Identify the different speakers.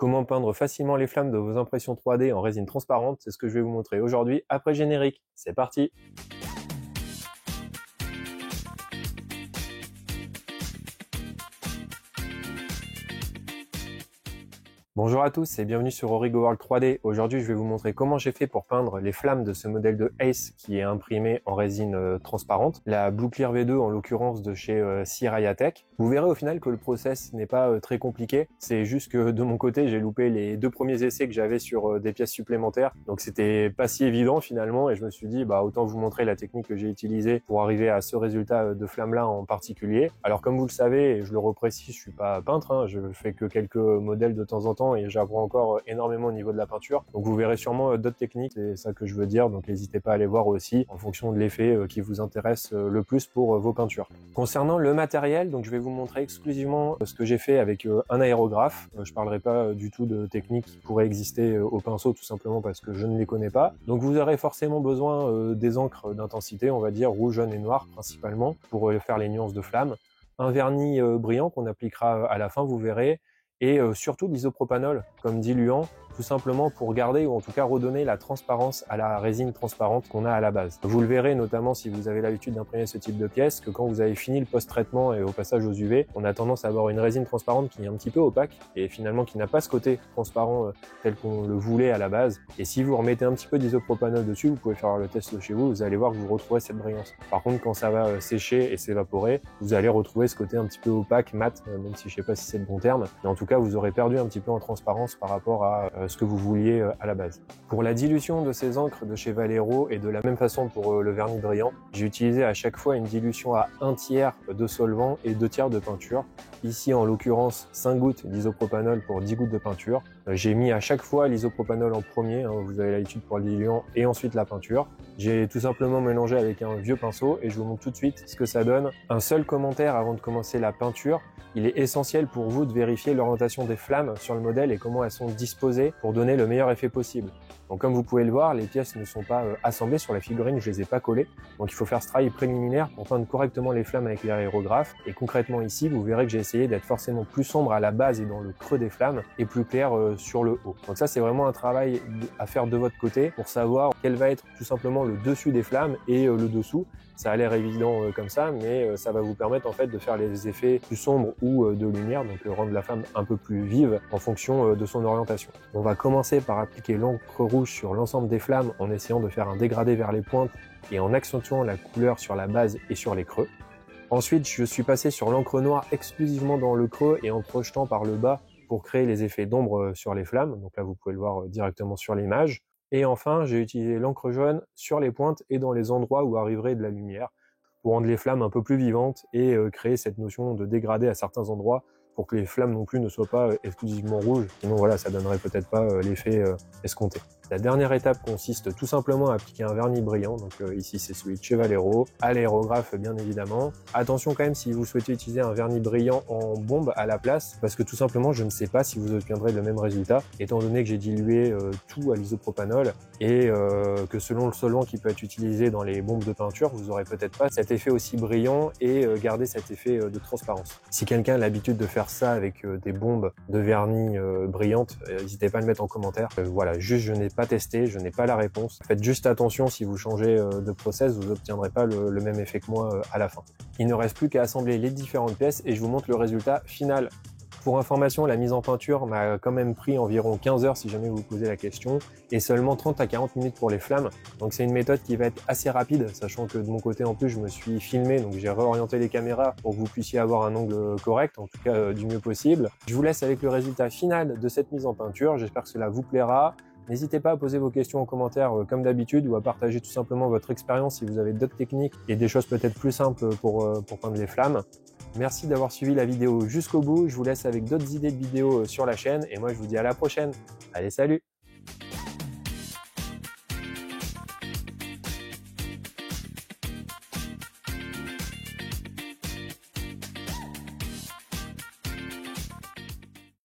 Speaker 1: Comment peindre facilement les flammes de vos impressions 3D en résine transparente, c'est ce que je vais vous montrer aujourd'hui après générique. C'est parti! Bonjour à tous et bienvenue sur Origo World 3D. Aujourd'hui, je vais vous montrer comment j'ai fait pour peindre les flammes de ce modèle de Ace qui est imprimé en résine transparente. La Blue Clear V2 en l'occurrence de chez Siraya Tech. Vous verrez au final que le process n'est pas très compliqué. C'est juste que de mon côté, j'ai loupé les deux premiers essais que j'avais sur des pièces supplémentaires. Donc c'était pas si évident finalement et je me suis dit autant vous montrer la technique que j'ai utilisée pour arriver à ce résultat de flamme là en particulier. Alors comme vous le savez, et je le reprécise, je suis pas peintre, je fais que quelques modèles de temps en temps et j'apprends encore énormément au niveau de la peinture. Donc vous verrez sûrement d'autres techniques, c'est ça que je veux dire, donc n'hésitez pas à aller voir aussi en fonction de l'effet qui vous intéresse le plus pour vos peintures. Concernant le matériel, donc je vais vous montrer exclusivement ce que j'ai fait avec un aérographe. Je parlerai pas du tout de techniques qui pourraient exister au pinceau tout simplement parce que je ne les connais pas. Donc vous aurez forcément besoin des encres d'intensité, on va dire rouge, jaune et noir principalement pour faire les nuances de flamme. Un vernis brillant qu'on appliquera à la fin, vous verrez, et surtout de l'isopropanol comme diluant, tout simplement pour garder ou en tout cas redonner la transparence à la résine transparente qu'on a à la base. Vous le verrez notamment si vous avez l'habitude d'imprimer ce type de pièces, que quand vous avez fini le post-traitement et au passage aux UV, on a tendance à avoir une résine transparente qui est un petit peu opaque et finalement qui n'a pas ce côté transparent tel qu'on le voulait à la base. Et si vous remettez un petit peu d'isopropanol dessus, vous pouvez faire le test chez vous, vous allez voir que vous retrouverez cette brillance. Par contre, quand ça va sécher et s'évaporer, vous allez retrouver ce côté un petit peu opaque, mat, même si je sais pas si c'est le bon terme, mais en tout cas vous aurez perdu un petit peu en transparence par rapport à ce que vous vouliez à la base. Pour la dilution de ces encres de chez Valero et de la même façon pour le vernis brillant, j'ai utilisé à chaque fois une dilution à 1/3 de solvant et 2/3 de peinture. Ici en l'occurrence 5 gouttes d'isopropanol pour 10 gouttes de peinture. J'ai mis à chaque fois l'isopropanol en premier, vous avez l'habitude pour le diluant, et ensuite la peinture. J'ai tout simplement mélangé avec un vieux pinceau et je vous montre tout de suite ce que ça donne. Un seul commentaire avant de commencer la peinture. Il est essentiel pour vous de vérifier l'orientation des flammes sur le modèle et comment elles sont disposées pour donner le meilleur effet possible. Donc comme vous pouvez le voir, les pièces ne sont pas assemblées sur la figurine, je les ai pas collées. Donc il faut faire ce travail préliminaire pour peindre correctement les flammes avec l'aérographe. Et concrètement ici, vous verrez que j'ai essayé d'être forcément plus sombre à la base et dans le creux des flammes et plus clair sur le haut. Donc ça c'est vraiment un travail à faire de votre côté pour savoir quel va être tout simplement le dessus des flammes et le dessous. Ça a l'air évident comme ça, mais ça va vous permettre en fait de faire les effets plus sombres ou de lumière, donc rendre la flamme un peu plus vive en fonction de son orientation. On va commencer par appliquer l'encre rouge sur l'ensemble des flammes en essayant de faire un dégradé vers les pointes et en accentuant la couleur sur la base et sur les creux. Ensuite, je suis passé sur l'encre noire exclusivement dans le creux et en projetant par le bas pour créer les effets d'ombre sur les flammes. Donc là, vous pouvez le voir directement sur l'image. Et enfin, j'ai utilisé l'encre jaune sur les pointes et dans les endroits où arriverait de la lumière pour rendre les flammes un peu plus vivantes et créer cette notion de dégradé à certains endroits pour que les flammes non plus ne soient pas exclusivement rouges. Sinon voilà, ça donnerait peut-être pas l'effet escompté. La dernière étape consiste tout simplement à appliquer un vernis brillant, donc ici c'est celui de chez Valero, à l'aérographe bien évidemment. Attention quand même si vous souhaitez utiliser un vernis brillant en bombe à la place, parce que tout simplement je ne sais pas si vous obtiendrez le même résultat, étant donné que j'ai dilué tout à l'isopropanol et que selon le solvant qui peut être utilisé dans les bombes de peinture, vous aurez peut-être pas cet effet aussi brillant et garder cet effet de transparence. Si quelqu'un a l'habitude de faire ça avec des bombes de vernis brillantes, n'hésitez pas à le mettre en commentaire. Voilà, juste je n'ai pas testé, je n'ai pas la réponse. Faites juste attention, si vous changez de process, vous n'obtiendrez pas le même effet que moi à la fin. Il ne reste plus qu'à assembler les différentes pièces et je vous montre le résultat final. Pour information, la mise en peinture m'a quand même pris environ 15 heures si jamais vous posez la question et seulement 30 à 40 minutes pour les flammes. Donc c'est une méthode qui va être assez rapide, sachant que de mon côté en plus je me suis filmé, donc j'ai réorienté les caméras pour que vous puissiez avoir un angle correct, en tout cas du mieux possible. Je vous laisse avec le résultat final de cette mise en peinture, j'espère que cela vous plaira. N'hésitez pas à poser vos questions en commentaire comme d'habitude ou à partager tout simplement votre expérience si vous avez d'autres techniques et des choses peut-être plus simples pour peindre les flammes. Merci d'avoir suivi la vidéo jusqu'au bout, je vous laisse avec d'autres idées de vidéos sur la chaîne et moi je vous dis à la prochaine. Allez, salut!